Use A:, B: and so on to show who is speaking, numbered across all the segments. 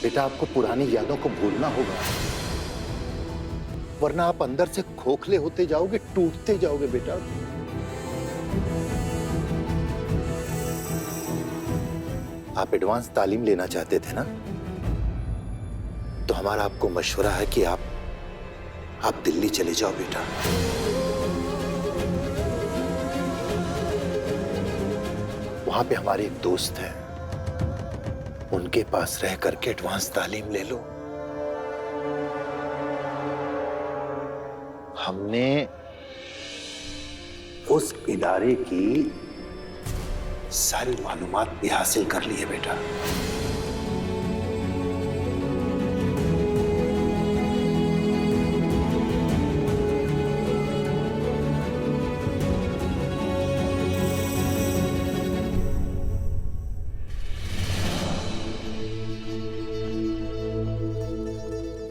A: बेटा आपको पुरानी यादों को भूलना होगा, वरना आप अंदर से खोखले होते जाओगे, टूटते जाओगे बेटा। आप एडवांस तालीम लेना चाहते थे ना, तो हमारा आपको मशवरा है कि आप दिल्ली चले जाओ बेटा। वहां पे हमारे एक दोस्त हैं, उनके पास रह करके एडवांस तालीम ले लो। हमने उस इदारे की सारी मालूमात भी हासिल कर ली है बेटा।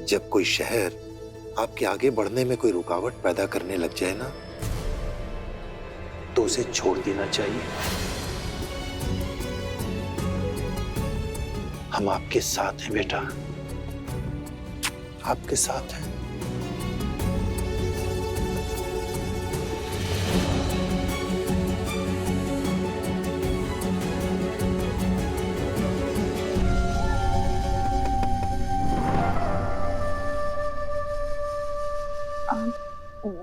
A: जब कोई शहर आपके आगे बढ़ने में कोई रुकावट पैदा करने लग जाए ना, तो उसे छोड़ देना चाहिए। हम आपके साथ हैं बेटा, आपके साथ हैं।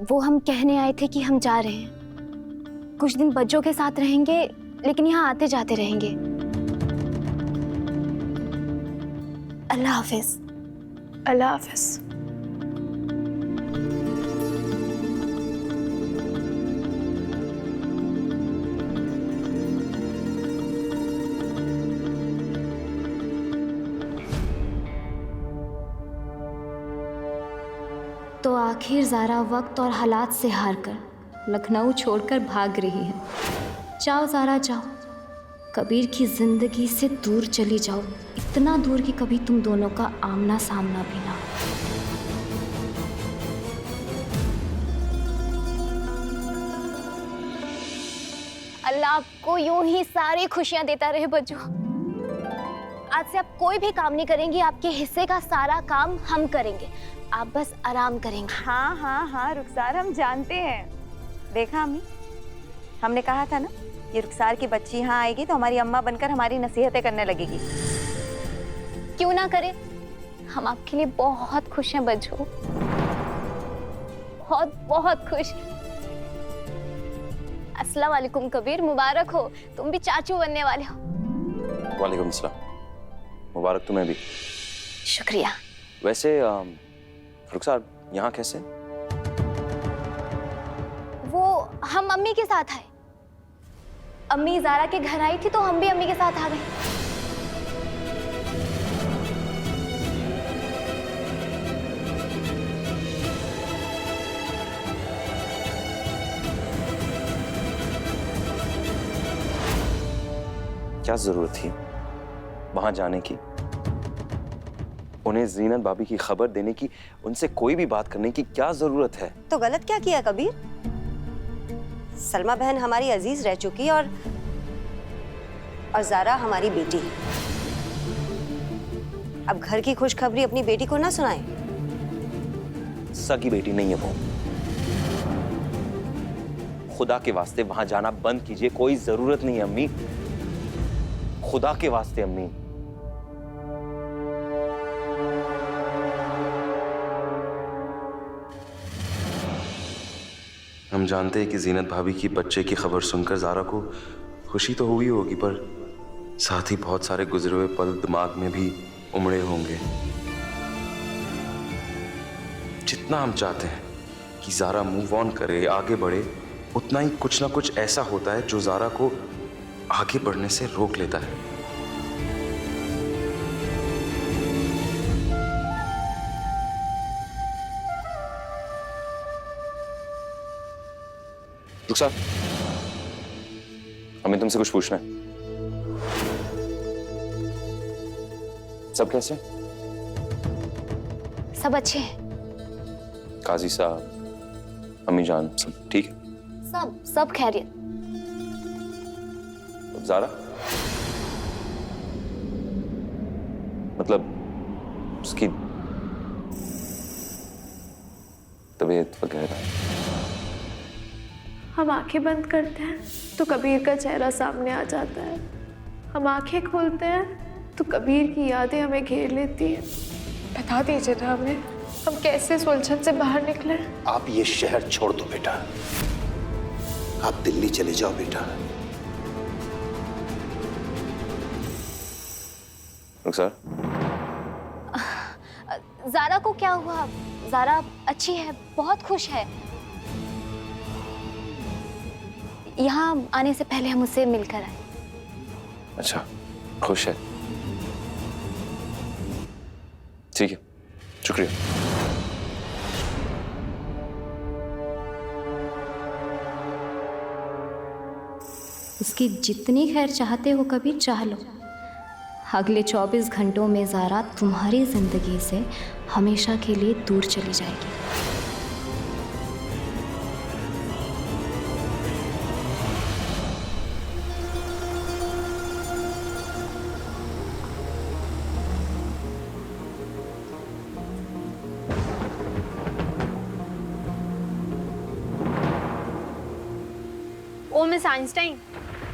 B: वो हम कहने आए थे कि हम जा रहे हैं, कुछ दिन बच्चों के साथ रहेंगे, लेकिन यहाँ आते जाते रहेंगे। अल्लाह हाफिज।
C: अल्लाह हाफिज।
B: तो आखिर ज़ारा वक्त और हालात से हार कर लखनऊ छोड़कर भाग रही है। जाओ ज़ारा जाओ, कबीर की जिंदगी से दूर चली जाओ, इतना दूर कि कभी तुम दोनों का आमना सामना भी ना हो। अल्लाह आपको यूं ही सारी खुशियां देता रहे बच्चों। आज से आप कोई भी काम नहीं करेंगी, आपके हिस्से का सारा काम हम करेंगे, आप बस आराम करेंगे।
D: हाँ हाँ हाँ रुखसार, हम जानते हैं। देखा अम्मी, हमने कहा था ना, ये रुखसार की बच्ची यहाँ आएगी तो हमारी अम्मा बनकर हमारी नसीहतें करने लगेगी।
B: क्यों ना करें, हम आपके लिए बहुत खुश हैं बच्चों, बहुत बहुत खुश। अस्सलाम वालेकुम कबीर, मुबारक हो, तुम भी चाचू बनने वाले हो।
E: वालेकुम सलाम, मुबारक तुम्हें भी।
B: शुक्रिया।
E: वैसे रुखसार यहाँ कैसे?
B: वो हम अम्मी के साथ आए, अम्मी ज़ारा के घर आई थी तो हम भी अम्मी के साथ आ गए।
E: क्या जरूरत थी वहां जाने की, उन्हें जीनत भाभी की खबर देने की, उनसे कोई भी बात करने की क्या जरूरत है?
D: तो गलत क्या किया कबीर? सलमा बहन हमारी अजीज रह चुकी और ज़ारा hमारी बेटी। अब घर की खुशखबरी अपनी बेटी को ना सुनाए।
E: सगी बेटी नहीं है वो। खुदा के वास्ते वहां जाना बंद कीजिए, कोई जरूरत नहीं है अम्मी, खुदा के वास्ते अम्मी।
F: हम जानते हैं कि जीनत भाभी की बच्चे की खबर सुनकर ज़ारा को खुशी तो हुई होगी, पर साथ ही बहुत सारे गुजरे हुए पल दिमाग में भी उमड़े होंगे। जितना हम चाहते हैं कि ज़ारा मूव ऑन करे, आगे बढ़े, उतना ही कुछ ना कुछ ऐसा होता है जो ज़ारा को आगे बढ़ने से रोक लेता है।
E: रुखसार, हमें तुमसे कुछ पूछना है। सब कैसे?
B: सब अच्छे हैं,
E: काजी साहब, अम्मी जान, सब ठीक है?
B: सब खैरियत।
E: ज़ारा, मतलब उसकी तबीयत वगैरह।
C: हम आंखें बंद करते हैं तो कबीर का चेहरा सामने आ जाता है, हम आंखें खोलते हैं तो कबीर की यादें हमें घेर लेती हैं। बता दीजिए ना हमें, हम कैसे इस उलझन से बाहर निकले?
A: आप ये शहर छोड़ दो बेटा, आप दिल्ली चले जाओ बेटा।
E: रुखसार,
B: ज़ारा को क्या हुआ? ज़ारा अच्छी है, बहुत खुश है। यहाँ आने से पहले हम उससे मिलकर आए।
E: अच्छा, खुश है, ठीक है, शुक्रिया।
B: उसकी जितनी खैर चाहते हो कबीर, चाह लो। अगले 24 घंटों में ज़ारा तुम्हारी ज़िंदगी से हमेशा के लिए दूर चली जाएगी।
G: ओ मिस आइंस्टाइन,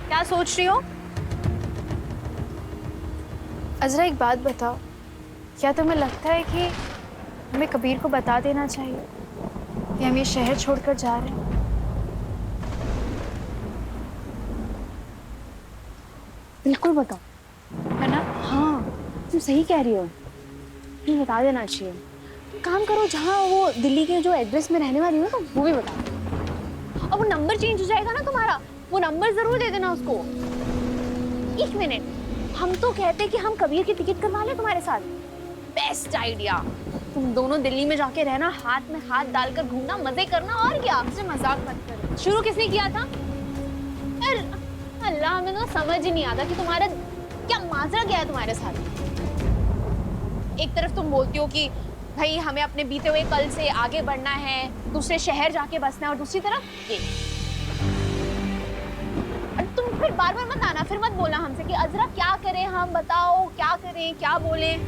G: क्या सोच रही हो?
C: अजरा एक बात बताओ, क्या तुम्हें लगता है कि हमें कबीर को बता देना चाहिए कि हम ये शहर छोड़कर जा रहे हैं?
G: बिल्कुल बताओ, है ना? हाँ, तुम सही कह रही हो, तुम्हें बता देना चाहिए। तुम काम करो, जहाँ वो दिल्ली के जो एड्रेस में रहने वाली हो ना, वो भी बता दो। और वो नंबर चेंज हो जाएगा ना तुम्हारा, वो नंबर जरूर दे देना उसको। एक मिनट, हम तो कहते कि हम कबीर की टिकट करवा लें तुम्हारे साथ। Best idea. तुम दोनों दिल्ली में जाके रहना, हाथ में हाथ डालकर घूमना, मजे करना, और क्या। मुझसे मजाक मत करो। शुरू किसने किया था? अल्लाह, हमें तो समझ ही नहीं आता कि तुम्हारा क्या माजरा क्या है तुम्हारे साथ। एक तरफ तुम बोलती हो कि भाई हमें अपने बीते हुए कल से आगे बढ़ना है, दूसरे शहर जाके बसना है, और दूसरी तरफ ये। तुम फिर बार बार मत आना, फिर मत बोलना हमसे कि अजरा क्या करें हम, बताओ क्या करें, क्या बोलें।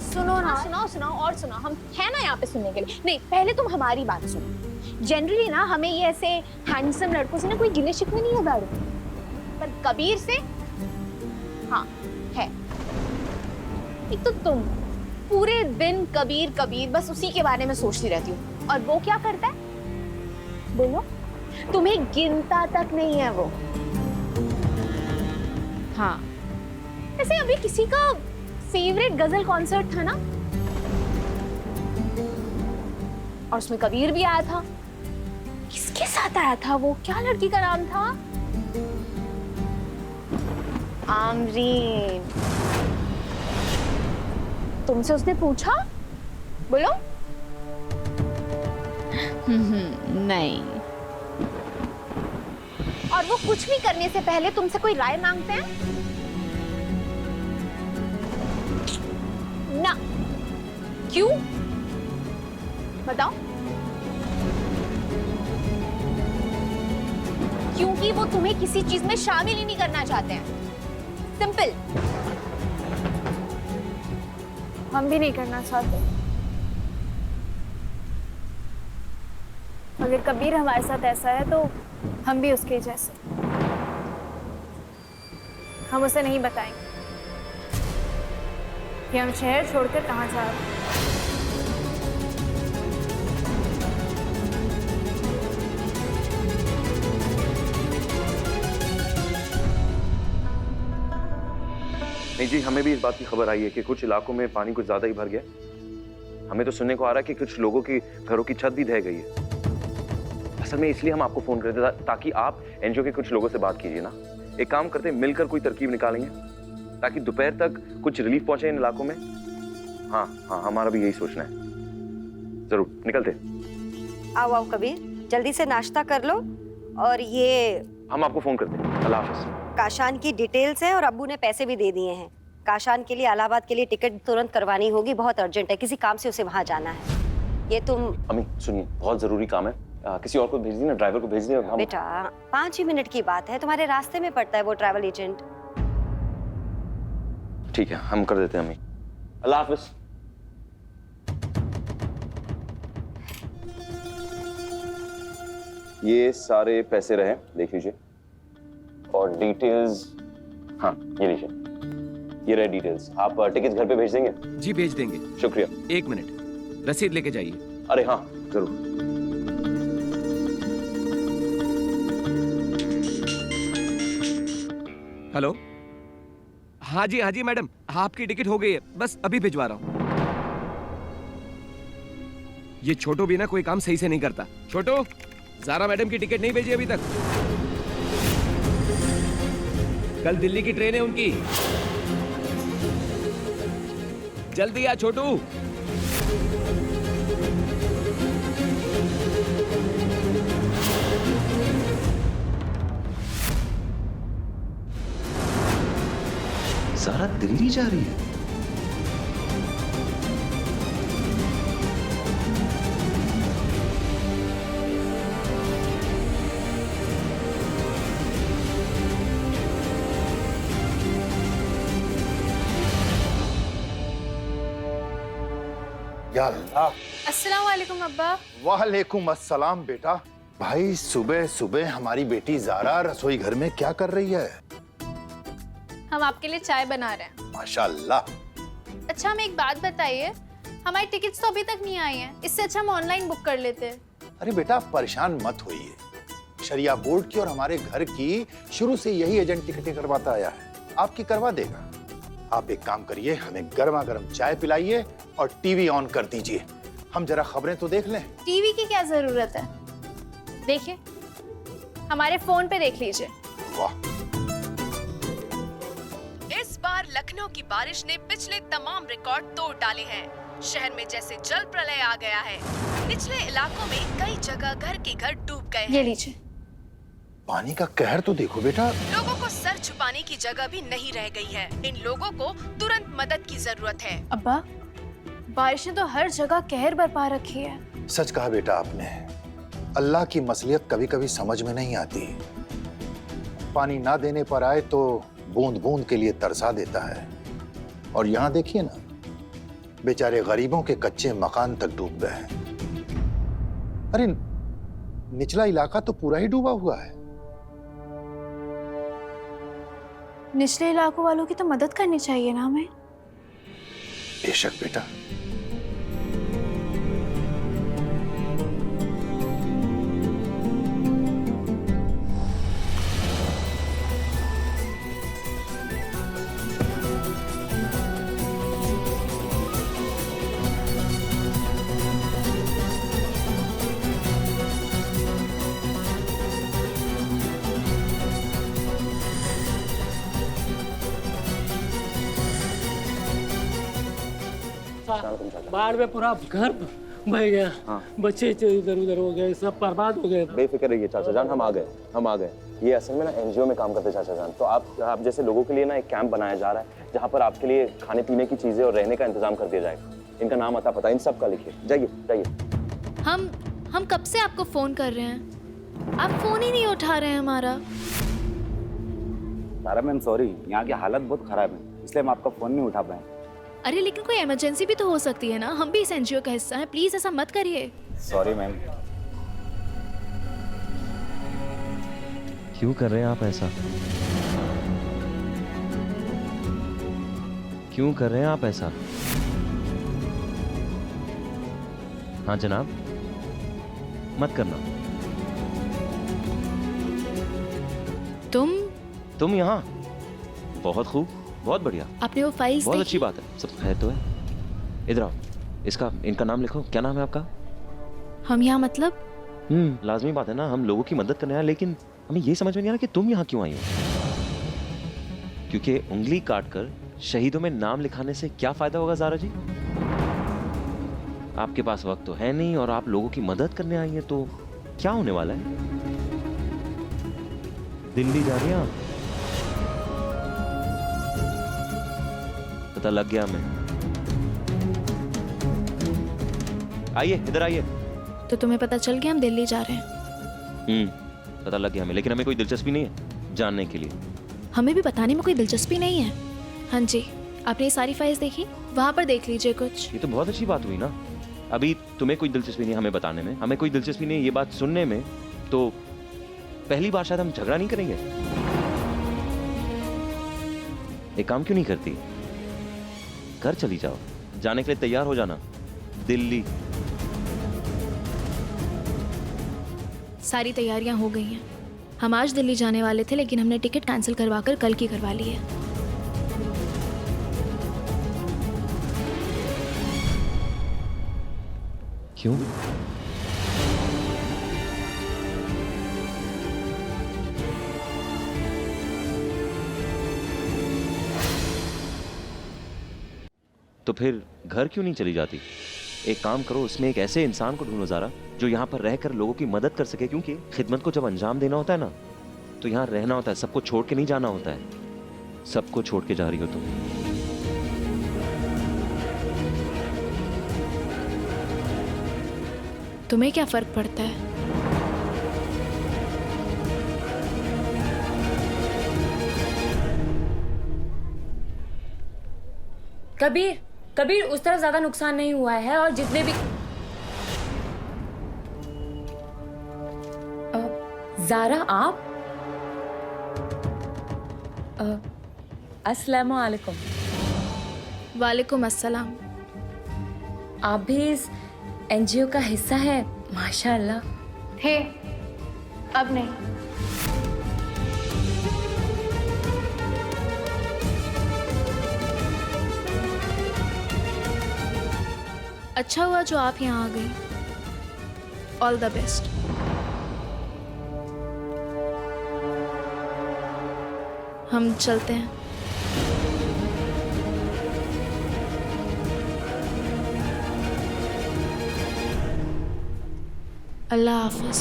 G: सुनो ना, सुनाओ सुनाओ और सुनाओ, हम है ना यहाँ पे सुनने के लिए। नहीं, पहले तुम हमारी बात सुनो। जनरली ना हमें ये ऐसे हैंडसम लड़कों से ना कोई गिले शिकवे नहीं है दारू, पर कबीर से हाँ है। एक तो तुम पूरे दिन कबीर कबीर बस उसी के बारे में सोचती रहती हो, और वो क्या करता है बोलो? तुम्हें गिनता तक नहीं है वो। हाँ, ऐसे अभी किसी का फेवरेट गजल कॉन्सर्ट था ना, और उसमें कबीर भी आया था। किसके साथ आया था वो? क्या लड़की का नाम था? आमरीन। तुमसे उसने पूछा? बोलो। नहीं। और वो कुछ भी करने से पहले तुमसे कोई राय मांगते हैं ना? क्यों बताओ? क्योंकि वो तुम्हें किसी चीज में शामिल ही नहीं करना चाहते हैं। सिंपल।
C: हम भी नहीं करना चाहते। अगर कबीर हमारे साथ ऐसा है तो हम भी उसके जैसे। हम उसे नहीं बताएंगे कि हम शहर छोड़कर कहाँ जा रहे हैं।
E: नहीं जी, हमें भी इस बात की खबर आई है कि कुछ इलाकों में पानी कुछ ज्यादा ही भर गया। हमें तो सुनने को आ रहा है कि कुछ लोगों की घरों की छत भी ढह गई है। असल में इसलिए हम आपको फोन करते थे ताकि आप एनजीओ के कुछ लोगों से बात कीजिए ना। एक काम करते हैं, मिलकर कोई तरकीब निकालेंगे ताकि दोपहर तक कुछ रिलीफ पहुंचे इन इलाकों में। हाँ हाँ, हमारा भी यही सोचना है। जरूर निकलते।
D: आओ आओ कबीर, जल्दी से नाश्ता कर लो। और ये
E: हम आपको फोन करते हैं। अल्लाह हाफिज।
D: काशान की डिटेल्स है और अब्बू ने पैसे भी दे दिए हैं। काशान के लिए इलाहाबाद के लिए टिकट तुरंत करवानी होगी, बहुत अर्जेंट है, किसी काम से उसे वहां जाना है। ये तुम
E: अम्मी सुनिए, बहुत जरूरी काम है, किसी और को भेज दी ना, ड्राइवर को भेज दिया।
D: बेटा 5 ही मिनट की बात है, तुम्हारे रास्ते में पड़ता है वो ट्रैवल एजेंट।
E: ठीक है, हम कर देते हैं अम्मी। अल्लाह हाफिज। ये सारे पैसे रहे, देख लीजिए। और डिटेल्स, हाँ ये लीजिए, ये रहे डिटेल्स। आप टिकट्स घर पे भेज देंगे?
H: जी भेज देंगे।
E: शुक्रिया।
H: 1 मिनट, रसीद लेके जाइए।
E: अरे हाँ जरूर।
H: हेलो, हाँ जी मैडम, आपकी टिकट हो गई है, बस अभी भिजवा रहा हूँ। ये छोटू भी ना कोई काम सही से नहीं करता। छोटू, ज़ारा मैडम की टिकट नहीं भेजी अभी तक। कल दिल्ली की ट्रेन है उनकी। जल्दी आ छोटू।
F: ज़ारा दिल्ली जा रही है?
A: या अल्लाह।
C: अस्सलाम वालेकुम अब्बा।
A: वालेकुम अस्सलाम बेटा। भाई सुबह सुबह हमारी बेटी ज़ारा रसोई घर में क्या कर रही है?
C: हम आपके लिए चाय बना रहे हैं।
A: माशाल्लाह।
C: अच्छा, हमें एक बात बताइए, हमारी टिकट्स तो अभी तक नहीं आई हैं। इससे अच्छा हम ऑनलाइन बुक कर लेते हैं।
A: अरे बेटा परेशान मत होइए, शरिया बोर्ड की और हमारे घर की शुरू से यही एजेंट टिकटें करवाता आया है, आपकी करवा देगा। आप एक काम करिए, हमें गर्मा गर्म चाय पिलाइए और टीवी ऑन कर दीजिए, हम जरा खबरें तो देख लें।
C: टीवी की क्या जरूरत है, देखिए हमारे फोन पे देख लीजिए।
A: वाह।
I: इस बार लखनऊ की बारिश ने पिछले तमाम रिकॉर्ड तोड़ डाले हैं। शहर में जैसे जल प्रलय आ गया है। निचले इलाकों में कई जगह घर के घर डूब गए हैं।
C: ये लीजिए।
A: पानी का कहर तो देखो बेटा।
I: लोगों को सर छुपाने की जगह भी नहीं रह गई है। इन लोगों को तुरंत मदद की जरूरत है।
C: अब्बा, बारिश ने तो हर जगह कहर बरपा रखी है।
A: सच कहा बेटा आपने, अल्लाह की मसलियत कभी कभी समझ में नहीं आती। पानी ना देने पर आए तो बूंद बूंद के लिए तरसा देता है। और यहाँ देखिए ना, बेचारे गरीबों के कच्चे मकान तक डूब गए हैं। अरे निचला इलाका तो पूरा ही डूबा हुआ है।
C: निचले इलाकों वालों की तो मदद करनी चाहिए ना हमें।
A: बेशक बेटा।
J: बाढ़ में पूरा घर बह गया।
E: हाँ।
J: बच्चे इधर उधर हो गए, सब बर्बाद हो गए।
E: बेफिक्र रहिए चाचा जान, हम आ गए। ये असल में ना एनजीओ में काम करते चाचा जान। तो आप जैसे लोगों के लिए ना एक कैंप बनाया जा रहा है, जहाँ पर आपके लिए खाने पीने की चीजें और रहने का इंतजाम कर दिया जाएगा। इनका नाम आता पता इन सब का लिखिए। जाइए।
C: हम कब से आपको फोन कर रहे हैं, आप फोन ही नहीं उठा रहे हैं हमारा।
K: सारा मैम सॉरी, यहाँ की हालत बहुत खराब है, इसलिए हम आपका फोन नहीं उठा पाए।
C: अरे लेकिन कोई इमरजेंसी भी तो हो सकती है ना, हम भी इस एनजीओ का हिस्सा हैं, प्लीज ऐसा मत करिए।
K: Sorry ma'am.
F: क्यों कर रहे हैं आप ऐसा? क्यों कर रहे हैं आप ऐसा? हाँ जनाब, मत करना। तुम यहाँ? बहुत खूब, बहुत बढ़िया।
C: आपने वो फाइल्स
F: बहुत अच्छी बात है, सब खैर तो है। इधर आओ, इनका नाम लिखो। क्या नाम है आपका?
C: हम यहाँ मतलब?
F: लाजमी बात है ना, हम लोगों की मदद करने आए, लेकिन हमें ये समझ में नहीं आ रहा कि तुम यहाँ क्यों आई हो। क्योंकि उंगली काटकर शहीदों में नाम लिखाने से क्या फायदा होगा ज़ारा जी? आपके पास वक्त तो है नहीं और आप लोगों की मदद करने आई हैं, तो क्या होने वाला है? दिल्ली जा रही हैं आप? पता लग गया हमें। आइए, इधर आइए।
C: तो तुम्हें पता चल गया हम दिल्ली जा रहे हैं?
F: पता लग गया हमें, लेकिन हमें कोई दिलचस्पी नहीं है जानने के लिए।
C: हमें भी बताने में कोई दिलचस्पी नहीं है। हाँ जी,
G: आपने ये सारी फाइल्स देखी? वहाँ पर देख लीजिए कुछ।
F: ये तो बहुत अच्छी बात हुई ना। अभी तुम्हें कोई दिलचस्पी नहीं हमें बताने में, हमें कोई दिलचस्पी नहीं ये बात सुनने में, तो पहली बार शायद हम झगड़ा नहीं करेंगे। एक काम क्यों नहीं करती, घर चली जाओ, जाने के लिए तैयार हो जाना, दिल्ली।
G: सारी तैयारियां हो गई हैं। हम आज दिल्ली जाने वाले थे, लेकिन हमने टिकट कैंसिल करवाकर कल की करवा ली है।
F: क्यों? तो फिर घर क्यों नहीं चली जाती? एक काम करो, उसमें एक ऐसे इंसान को ढूंढो ज़ारा, जो यहाँ पर रहकर लोगों की मदद कर सके, क्योंकि खिदमत को जब अंजाम देना होता है ना, तो यहाँ रहना होता है, सबको छोड़ के नहीं जाना होता है। सबको छोड़ के जा रही हो तुम।
G: तुम्हें क्या फर्क पड़ता है?
L: कबीर, कबीर उस तरह ज्यादा नुकसान नहीं हुआ है, और जितने भी ज़ारा आप अस्सलामु अलैकुम।
G: वालेकुम अस्सलाम।
L: आप भी इस एनजीओ का हिस्सा है? माशाअल्लाह।
C: थे, अब नहीं।
G: अच्छा हुआ जो आप यहाँ आ गई। All the best. हम चलते हैं। अल्लाह हाफिज।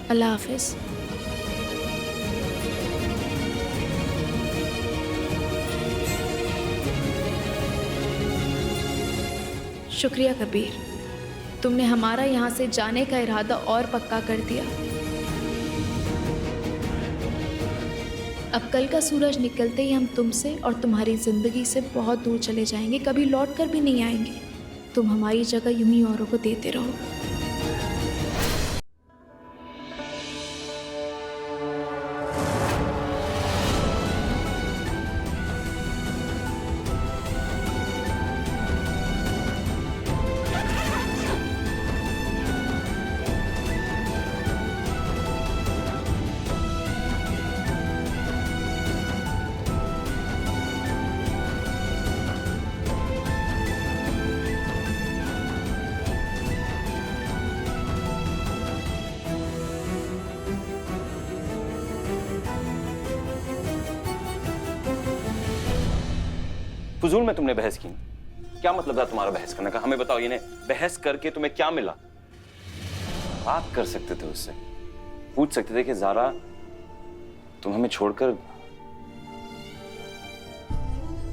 G: अल्लाह हाफिज। शुक्रिया कबीर, तुमने हमारा यहाँ से जाने का इरादा और पक्का कर दिया। अब कल का सूरज निकलते ही हम तुमसे और तुम्हारी ज़िंदगी से बहुत दूर चले जाएंगे, कभी लौट कर भी नहीं आएंगे। तुम हमारी जगह यूं ही औरों को देते रहो।
E: फजूल में तुमने बहस की। क्या मतलब था तुम्हारा बहस करने का? हमें बताओ, ये बहस करके तुम्हें क्या मिला? बात कर सकते थे उससे, पूछ सकते थे कि ज़ारा तुम हमें छोड़कर,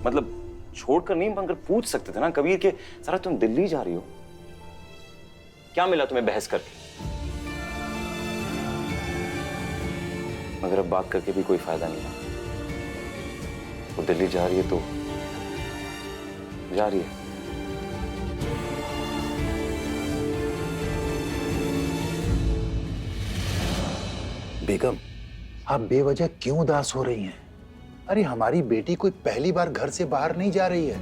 E: मतलब छोड़कर नहीं मगर पूछ सकते थे ना कबीर के, ज़ारा तुम दिल्ली जा रही हो, क्या मिला तुम्हें बहस करके? मगर अब बात करके भी कोई फायदा नहीं है। वो दिल्ली जा रही है तो जा रही है।
A: बेगम, आप बेवजह क्यों उदास हो रही हैं? अरे हमारी बेटी कोई पहली बार घर से बाहर नहीं जा रही है।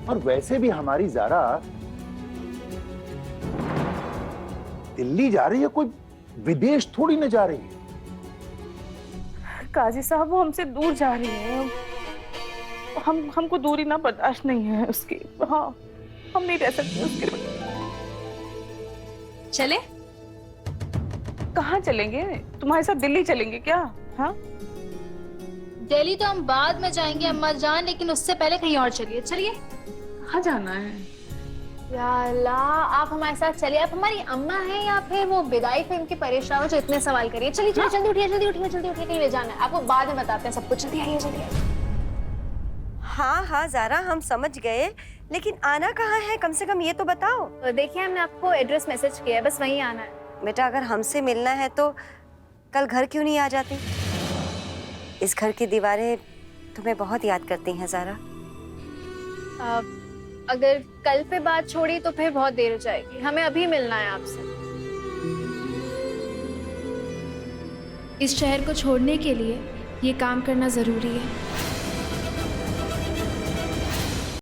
A: और वैसे भी हमारी ज़ारा दिल्ली जा रही है, कोई विदेश थोड़ी न जा रही है।
C: काजी साहब, वो हमसे दूर जा रही है। हमको दूरी ना बर्दाश्त नहीं है उसकी। हाँ, हम नहीं रह सकते उसके बिना।
L: चले?
C: कहाँ चलेंगे? तुम्हारे साथ दिल्ली चलेंगे क्या? हाँ,
G: दिल्ली तो हम बाद में जाएंगे अम्मा जान, लेकिन उससे पहले कहीं और चलिए। चलिए।
C: कहाँ जाना है?
G: या अल्लाह, आप हमारे साथ चलिए। आप हमारी अम्मा हैं या फिर वो विदाई फिल्म की परेशान हो जो इतने सवाल करिए। चलिए चलिए, जल्दी उठिए, जल्दी उठिए, जल्दी उठिए, कहीं ले जाना है आपको, बाद में बताते हैं सब कुछ। जल्दी आइए, जल्दी आइए।
D: हाँ हाँ ज़ारा, हम समझ गए, लेकिन आना कहाँ है, कम से कम ये तो बताओ।
G: देखिए हमने आपको एड्रेस मैसेज किया है, बस वहीं आना है।
D: बेटा अगर हमसे मिलना है तो कल घर क्यों नहीं आ जाती? इस घर की दीवारें तुम्हें बहुत याद करती हैं ज़ारा।
G: अगर कल पे बात छोड़ी तो फिर बहुत देर हो जाएगी, हमें अभी मिलना है आपसे।
C: इस शहर को छोड़ने के लिए ये काम करना जरूरी है।